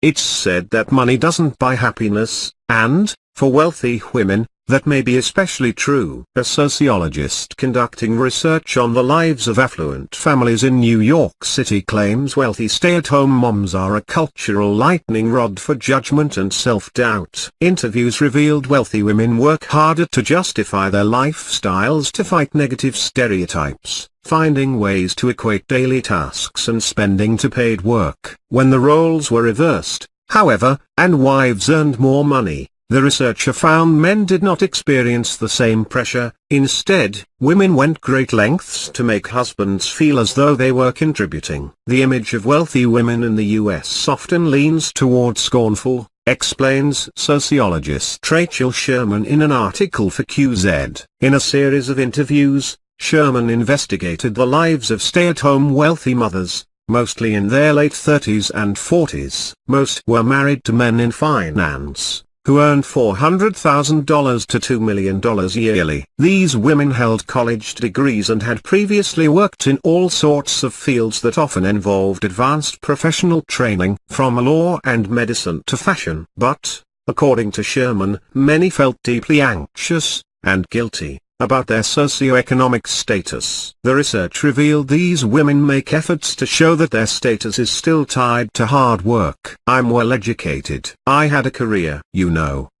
It's said that money doesn't buy happiness, and, for wealthy women, that may be especially true. A sociologist conducting research on the lives of affluent families in New York City claims wealthy stay-at-home moms are a cultural lightning rod for judgment and self-doubt. Interviews revealed wealthy women work harder to justify their lifestyles to fight negative stereotypes, finding ways to equate daily tasks and spending to paid work. When the roles were reversed, however, and wives earned more money, the researcher found men did not experience the same pressure. Instead, women went great lengths to make husbands feel as though they were contributing. The image of wealthy women in the US often leans toward scornful, explains sociologist Rachel Sherman in an article for QZ. In a series of interviews, Sherman investigated the lives of stay-at-home wealthy mothers, mostly in their late 30s and 40s. Most were married to men in finance, who earned $400,000 to $2 million yearly. These women held college degrees and had previously worked in all sorts of fields that often involved advanced professional training, from law and medicine to fashion. But, according to Sherman, many felt deeply anxious, and guilty, about their socioeconomic status. The research revealed these women make efforts to show that their status is still tied to hard work. "I'm well educated. I had a career.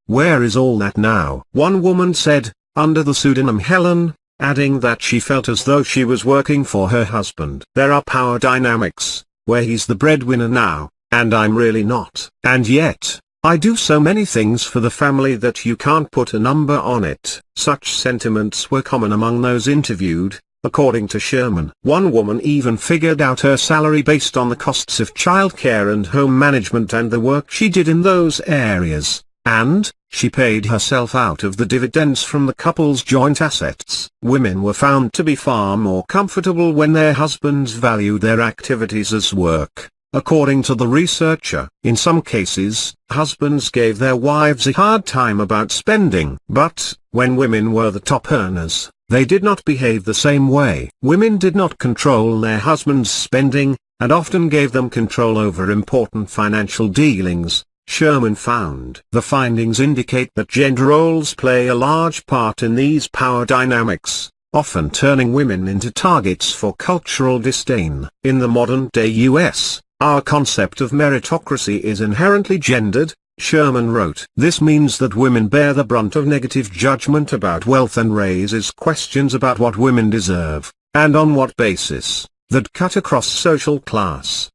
Where is all that now?" one woman said, under the pseudonym Helen, adding that she felt as though she was working for her husband. "There are power dynamics, where he's the breadwinner now, and I'm really not. And yet, I do so many things for the family that you can't put a number on it." Such sentiments were common among those interviewed, according to Sherman. One woman even figured out her salary based on the costs of childcare and home management and the work she did in those areas, and she paid herself out of the dividends from the couple's joint assets. Women were found to be far more comfortable when their husbands valued their activities as work. According to the researcher, in some cases, husbands gave their wives a hard time about spending. But, when women were the top earners, they did not behave the same way. Women did not control their husbands' spending, and often gave them control over important financial dealings, Sherman found. The findings indicate that gender roles play a large part in these power dynamics, often turning women into targets for cultural disdain. In the modern-day US, our concept of meritocracy is inherently gendered, Sherman wrote. This means that women bear the brunt of negative judgment about wealth and raises questions about what women deserve, and on what basis, that cut across social class.